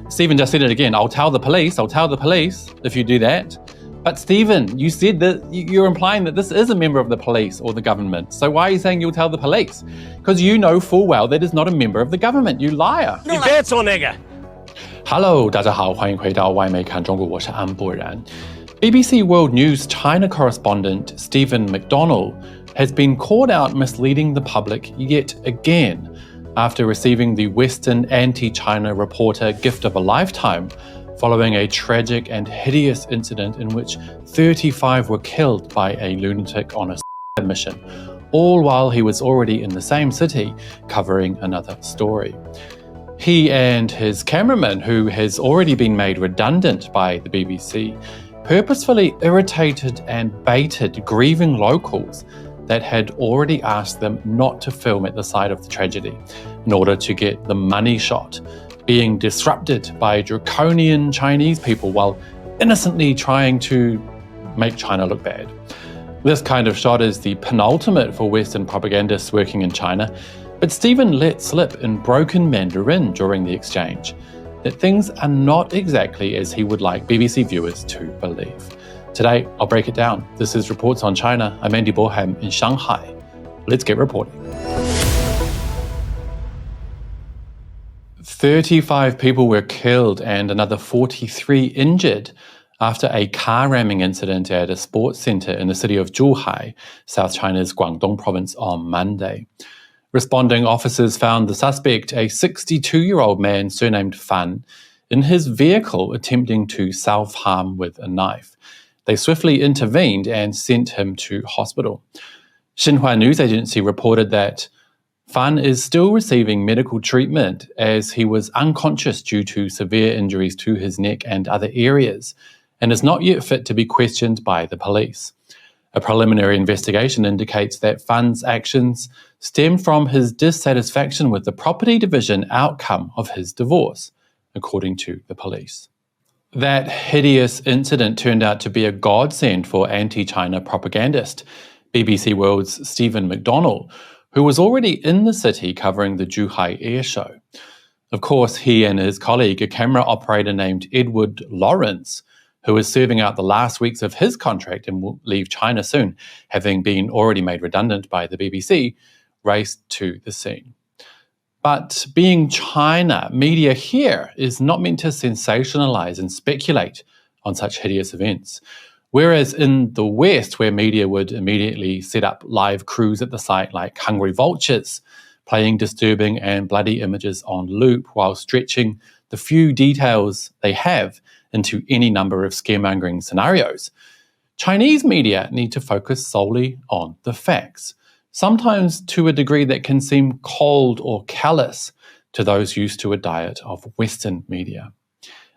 Stephen just said it again. I'll tell the police if you do that. But Stephen, you said that you're implying that this is a member of the police or the government. So why are you saying you'll tell the police? Because you know full well that is not a member of the government, you liar. Hello, 大家好，欢迎回到外媒看中国，我是安博然。BBC World News China correspondent Stephen McDonell has been caught out misleading the public yet again after receiving the Western anti-China reporter gift of a lifetime following a tragic and hideous incident in which 35 were killed by a lunatic on a mission, all while he was already in the same city covering another story. He and his cameraman, who has already been made redundant by the BBC, purposefully irritated and baited grieving locals that had already asked them not to film at the site of the tragedy in order to get the money shot, being disrupted by draconian Chinese people while innocently trying to make China look bad. This kind of shot is the penultimate for Western propagandists working in China, but Stephen let slip in broken Mandarin during the exchange that things are not exactly as he would like BBC viewers to believe. Today, I'll break it down. This is Reports on China. I'm Andy Borham in Shanghai. Let's get reporting. 35 people were killed and another 43 injured after a car ramming incident at a sports centre in the city of Zhuhai, South China's Guangdong province, on Monday. Responding officers found the suspect, a 62-year-old man surnamed Fan, in his vehicle attempting to self-harm with a knife. They swiftly intervened and sent him to hospital. Xinhua news agency reported that Fan is still receiving medical treatment as he was unconscious due to severe injuries to his neck and other areas, and is not yet fit to be questioned by the police. A preliminary investigation indicates that Fan's actions stem from his dissatisfaction with the property division outcome of his divorce, according to the police. That hideous incident turned out to be a godsend for anti-China propagandist BBC World's Stephen McDonell, who was already in the city covering the Zhuhai air show. Of course, he and his colleague, a camera operator named Edward Lawrence, who is serving out the last weeks of his contract and will leave China soon, having been already made redundant by the BBC, raced to the scene. But being China, media here is not meant to sensationalize and speculate on such hideous events. Whereas in the West, where media would immediately set up live crews at the site like hungry vultures, playing disturbing and bloody images on loop while stretching the few details they have into any number of scaremongering scenarios, Chinese media need to focus solely on the facts, sometimes to a degree that can seem cold or callous to those used to a diet of Western media.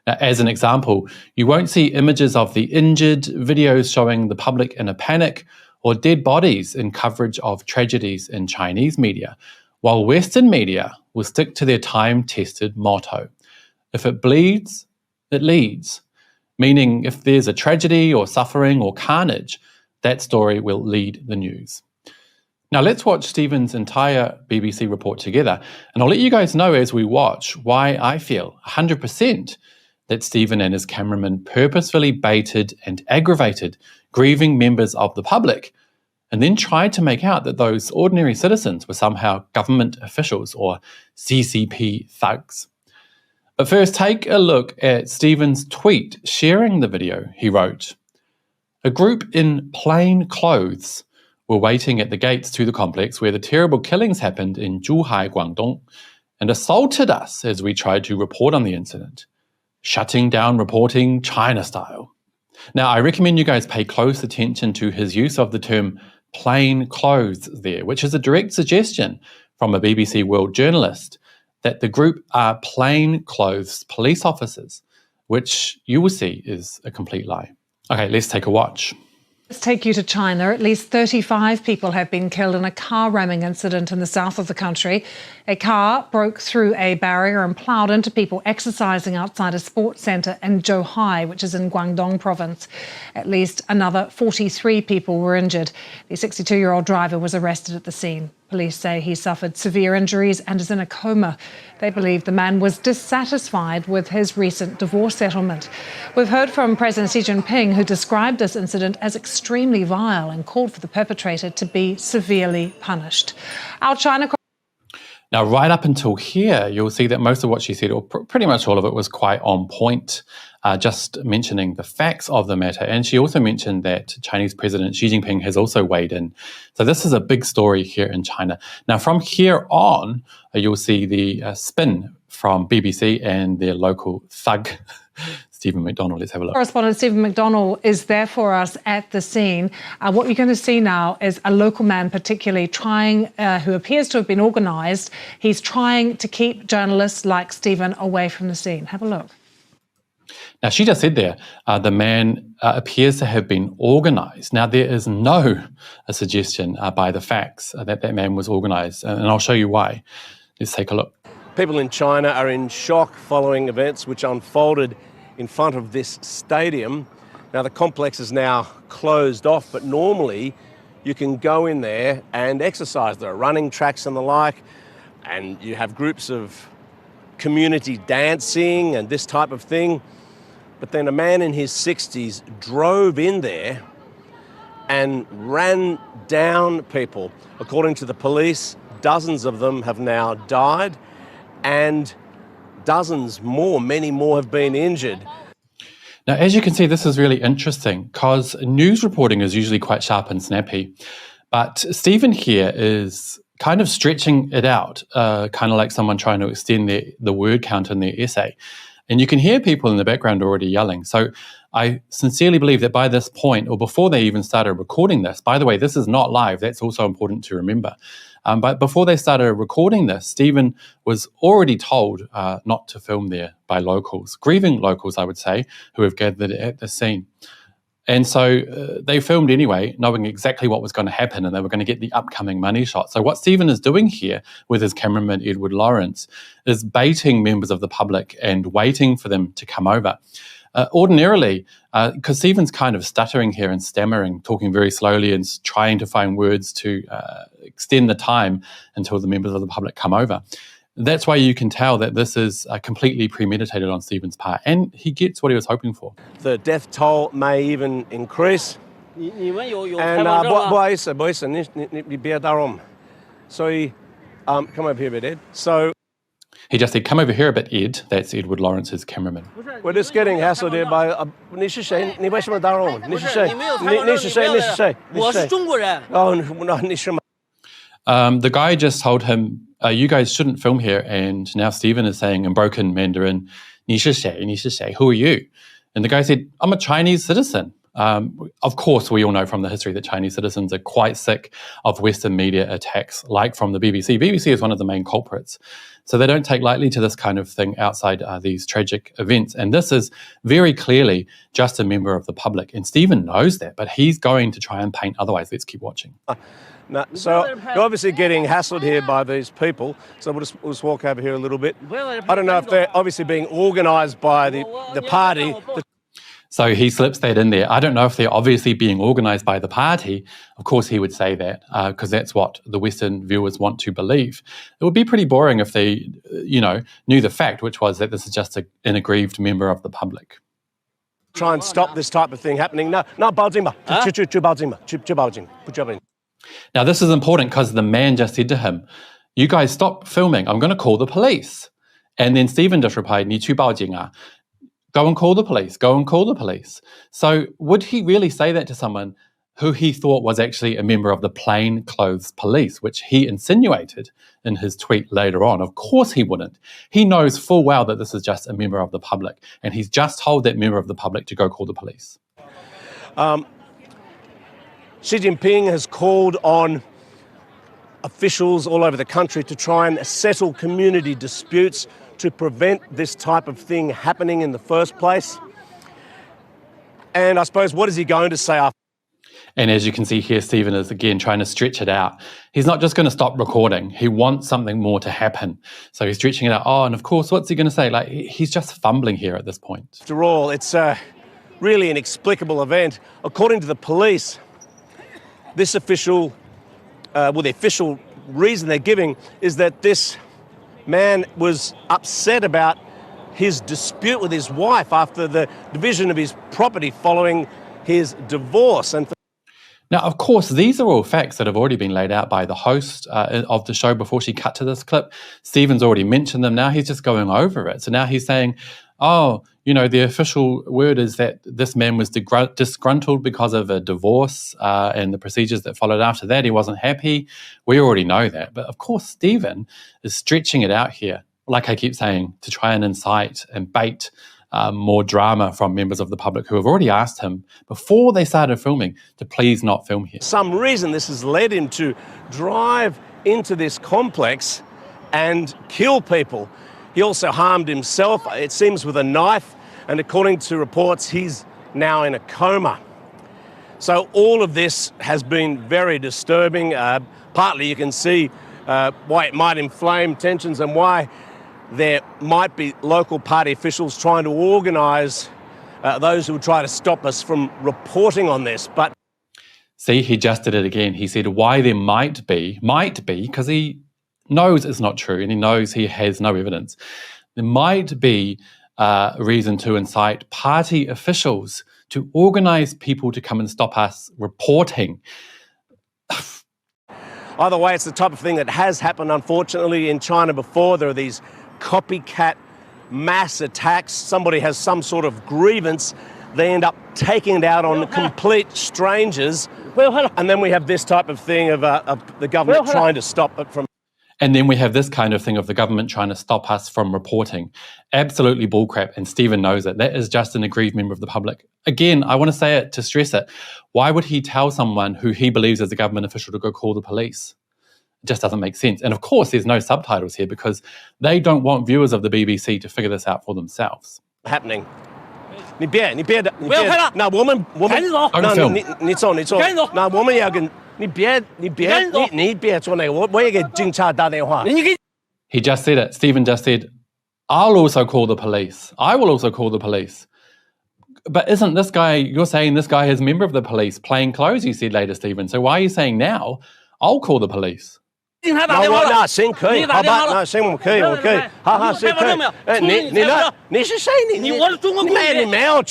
Now, as an example, you won't see images of the injured, videos showing the public in a panic, or dead bodies in coverage of tragedies in Chinese media, while Western media will stick to their time-tested motto: if it bleeds, it leads. Meaning, if there's a tragedy or suffering or carnage, that story will lead the news. Now let's watch Stephen's entire BBC report together, and I'll let you guys know as we watch why I feel 100% that Stephen and his cameraman purposefully baited and aggravated grieving members of the public, and then tried to make out that those ordinary citizens were somehow government officials or CCP thugs. But first, take a look at Stephen's tweet sharing the video. He wrote, "A group in plain clothes were waiting at the gates to the complex where the terrible killings happened in Zhuhai, Guangdong, and assaulted us as we tried to report on the incident. Shutting down reporting China style." Now, I recommend you guys pay close attention to his use of the term plain clothes there, which is a direct suggestion from a BBC World journalist that the group are plain clothes police officers, which you will see is a complete lie. Okay, let's take a watch. Let's take you to China. At least 35 people have been killed in a car ramming incident in the south of the country. A car broke through a barrier and ploughed into people exercising outside a sports centre in Zhuhai, which is in Guangdong province. At least another 43 people were injured. The 62-year-old driver was arrested at the scene. Police say he suffered severe injuries and is in a coma. They believe the man was dissatisfied with his recent divorce settlement. We've heard from President Xi Jinping, who described this incident as extremely vile and called for the perpetrator to be severely punished. Our China. Now, right up until here, you'll see that most of what she said, or pretty much all of it, was quite on point, just mentioning the facts of the matter. And she also mentioned that Chinese President Xi Jinping has also weighed in. So this is a big story here in China. Now, from here on, you'll see the spin from BBC and their local thug, Stephen McDonell. Let's have a look. Correspondent Stephen McDonell is there for us at the scene. What you're going to see now is a local man particularly trying, who appears to have been organised. He's trying to keep journalists like Stephen away from the scene. Have a look. Now, she just said there, the man appears to have been organised. Now, there is no suggestion by the facts that that man was organised, and I'll show you why. Let's take a look. People in China are in shock following events which unfolded in front of this stadium. Now, the complex is now closed off, but normally you can go in there and exercise. There are running tracks and the like, and you have groups of community dancing and this type of thing. But then a man in his 60s drove in there and ran down people. According to the police, dozens of them have now died, and dozens more, many more have been injured. Now, as you can see, this is really interesting because news reporting is usually quite sharp and snappy. But Stephen here is kind of stretching it out, kind of like someone trying to extend the word count in their essay. And you can hear people in the background already yelling. So I sincerely believe that by this point, or before they even started recording this, by the way, this is not live. That's also important to remember. But before they started recording this, Stephen was already told not to film there by locals, grieving locals, I would say, who have gathered at the scene. And so they filmed anyway, knowing exactly what was going to happen, and they were going to get the upcoming money shot. So what Stephen is doing here with his cameraman, Edward Lawrence, is baiting members of the public and waiting for them to come over. Ordinarily, because Stephen's kind of stuttering here and stammering, talking very slowly and trying to find words to extend the time until the members of the public come over. That's why you can tell that this is completely premeditated on Stephen's part, and he gets what he was hoping for. The death toll may even increase. And 不好意思，你别打扰我们。所以 come over here a bit, Ed. So he just said, "Come over here a bit, Ed." That's Edward Lawrence's cameraman. We're just getting hassled here by 你是谁？你为什么打扰我们？你是谁？你是谁？你是谁？我是中国人。哦，你是吗？ The guy just told him, you guys shouldn't film here. And now Stephen is saying in broken Mandarin, 你是谁? 你是谁? Who are you? And the guy said, I'm a Chinese citizen. Of course, we all know from the history that Chinese citizens are quite sick of Western media attacks, like from the BBC. BBC is one of the main culprits. So they don't take lightly to this kind of thing outside these tragic events. And this is very clearly just a member of the public. And Stephen knows that, but he's going to try and paint otherwise. Let's keep watching. No, so you're obviously getting hassled here by these people. So we'll just walk over here a little bit. I don't know if they're obviously being organised by the party. So he slips that in there. I don't know if they're obviously being organised by the party. Of course, he would say that because that's what the Western viewers want to believe. It would be pretty boring if they, knew the fact, which was that this is just an aggrieved member of the public. Try and stop this type of thing happening. No, 报警吧. Now, this is important because the man just said to him, you guys stop filming. I'm going to call the police. And then Stephen just replied, 你去报警啊? Go and call the police. Go and call the police. So would he really say that to someone who he thought was actually a member of the plainclothes police, which he insinuated in his tweet later on? Of course he wouldn't. He knows full well that this is just a member of the public, and he's just told that member of the public to go call the police. Xi Jinping has called on officials all over the country to try and settle community disputes to prevent this type of thing happening in the first place. And I suppose, what is he going to say after? And as you can see here, Stephen is again trying to stretch it out. He's not just going to stop recording. He wants something more to happen. So he's stretching it out. Oh, and of course, what's he going to say? Like, he's just fumbling here at this point. After all, it's really an inexplicable event. According to the police, this official, the official reason they're giving is that this man was upset about his dispute with his wife after the division of his property following his divorce. And now, of course, these are all facts that have already been laid out by the host of the show before she cut to this clip. Stephen's already mentioned them. Now he's just going over it. So now he's saying, oh, the official word is that this man was disgruntled because of a divorce and the procedures that followed after that. He wasn't happy. We already know that. But of course, Stephen is stretching it out here, like I keep saying, to try and incite and bait more drama from members of the public who have already asked him before they started filming to please not film here. For some reason, this has led him to drive into this complex and kill people. He also harmed himself, it seems, with a knife, and according to reports, he's now in a coma. So all of this has been very disturbing. Partly you can see why it might inflame tensions and why there might be local party officials trying to organise those who would try to stop us from reporting on this. But see, he just did it again. He said why there might be, because he knows it's not true and he knows he has no evidence. There might be a reason to incite party officials to organise people to come and stop us reporting. Either way, it's the type of thing that has happened, unfortunately, in China before. There are these copycat mass attacks. Somebody has some sort of grievance. They end up taking it out on complete strangers. And then we have this type of thing of the government trying to stop it from... And then we have this kind of thing of the government trying to stop us from reporting. Absolutely bullcrap, and Stephen knows it. That is just an aggrieved member of the public. Again, I want to say it to stress it. Why would he tell someone who he believes is a government official to go call the police? It just doesn't make sense. And of course, there's no subtitles here because they don't want viewers of the BBC to figure this out for themselves. Happening. 你别那我们 Don't film. 你走那我们要跟你别做那个我也给警察打电话 He just said it. Stephen just said, I'll also call the police. I will also call the police. But isn't this guy, you're saying this guy is a member of the police, plain clothes, you said later, Stephen. So why are you saying now, I'll call the polipolice? 那行可以好吧那行我可以好好行可以你是谁你没有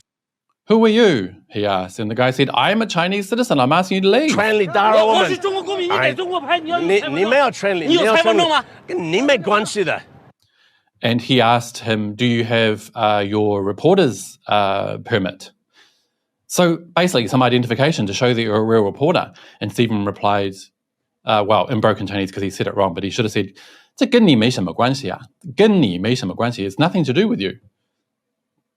Who are you? He asked. And the guy said, I'm a Chinese citizen. I'm asking you to leave. 权利打扰我们你没有权利你没关系的 And he asked him, do you have your reporter's permit? So basically some identification to show that you're a real reporter. And Stephen replied, well, in broken Chinese because he said it wrong, but he should have said, 这跟你没什么关系啊跟你没什么关系 It's nothing to do with you.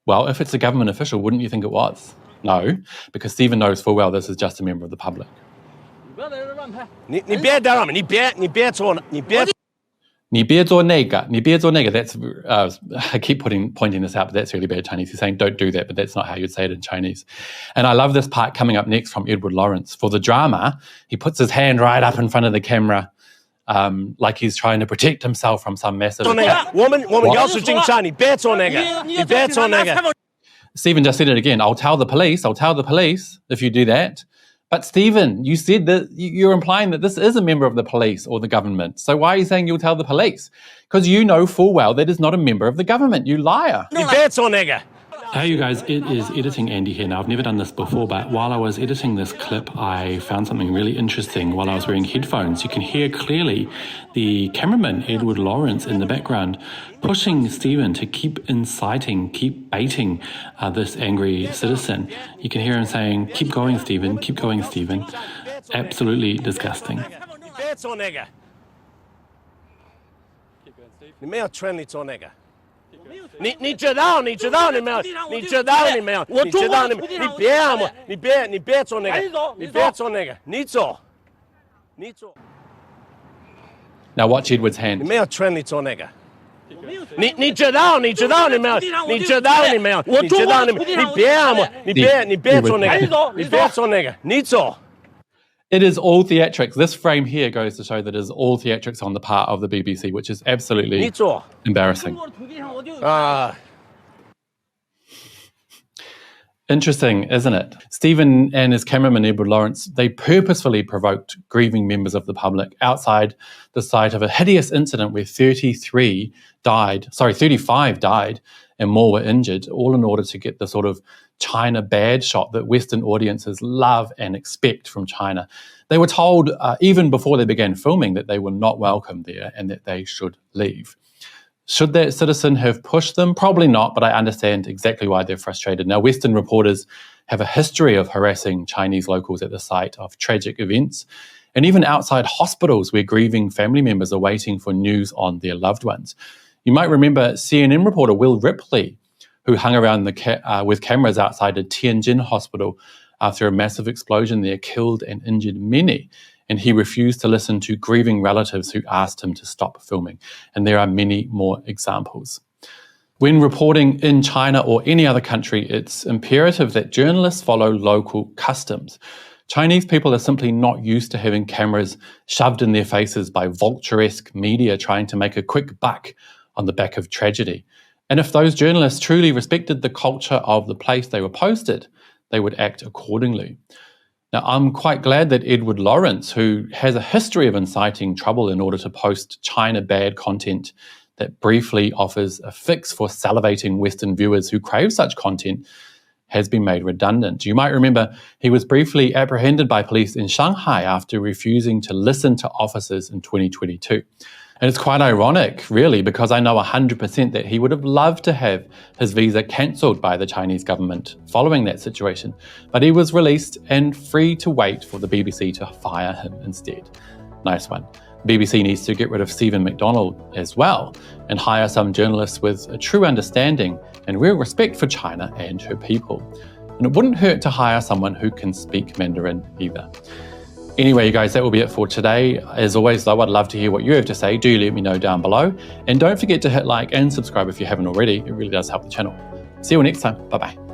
Well, if it's a government official, wouldn't you think it was? No, because Stephen knows full well this is just a member of the public. 你别打扰我你别做你别做那个 that's, I keep pointing this out, but that's really bad Chinese. He's saying don't do that, but that's not how you'd say it in Chinese. And I love this part coming up next from Edward Lawrence. For the drama, he puts his hand right up in front of the camera, like he's trying to protect himself from some massive attack. 我们告诉警察你别做那个你别做那个 Stephen just said it again. I'll tell the police if you do that. But Stephen, you said that you're implying that this is a member of the police or the government. So why are you saying you'll tell the police? Because you know full well that is not a member of the government, you liar. 你别做那个 Hey you guys, it is Editing Andy here. Now I've never done this before, but while I was editing this clip, I found something really interesting while I was wearing headphones. You can hear clearly the cameraman, Edward Lawrence, in the background, pushing Stephen to keep inciting, keep baiting this angry citizen. You can hear him saying, keep going, Stephen, keep going, Stephen. Absolutely disgusting. 你别做那个你没有权利做那个你知道你没有你知道你没有你知道你别做那个你别做那个你做 Now watch Edward's hand. 你没有权利做那个你知道你没有？你知道你没有？你知道你没有？你别做那个，你别做那个，你做。It is all theatrics. This frame here goes to show that it is all theatrics on the part of the BBC, which is absolutely embarrassing. Interesting, isn't it? Stephen and his cameraman, Edward Lawrence, they purposefully provoked grieving members of the public outside the site of a hideous incident where 35 died and more were injured, all in order to get the sort of China bad shot that Western audiences love and expect from China. They were told, even before they began filming, that they were not welcome there and that they should leave. Should that citizen have pushed them? Probably not, but I understand exactly why they're frustrated. Now, Western reporters have a history of harassing Chinese locals at the site of tragic events, and even outside hospitals where grieving family members are waiting for news on their loved ones. You might remember CNN reporter Will Ripley, who hung around with cameras outside a Tianjin hospital after a massive explosion there killed and injured many. And he refused to listen to grieving relatives who asked him to stop filming. And there are many more examples. When reporting in China or any other country, it's imperative that journalists follow local customs. Chinese people are simply not used to having cameras shoved in their faces by vulture-esque media trying to make a quick buck on the back of tragedy. And if those journalists truly respected the culture of the place they were posted, they would act accordingly. Now, I'm quite glad that Edward Lawrence, who has a history of inciting trouble in order to post China bad content that briefly offers a fix for salivating Western viewers who crave such content, has been made redundant. You might remember he was briefly apprehended by police in Shanghai after refusing to listen to officers in 2022. And it's quite ironic, really, because I know 100% that he would have loved to have his visa cancelled by the Chinese government following that situation. But he was released and free to wait for the BBC to fire him instead. Nice one. The BBC needs to get rid of Stephen McDonell as well and hire some journalists with a true understanding and real respect for China and her people. And it wouldn't hurt to hire someone who can speak Mandarin either. Anyway, you guys, that will be it for today. As always, though, I'd love to hear what you have to say. Do let me know down below. And don't forget to hit like and subscribe if you haven't already. It really does help the channel. See you next time. Bye-bye.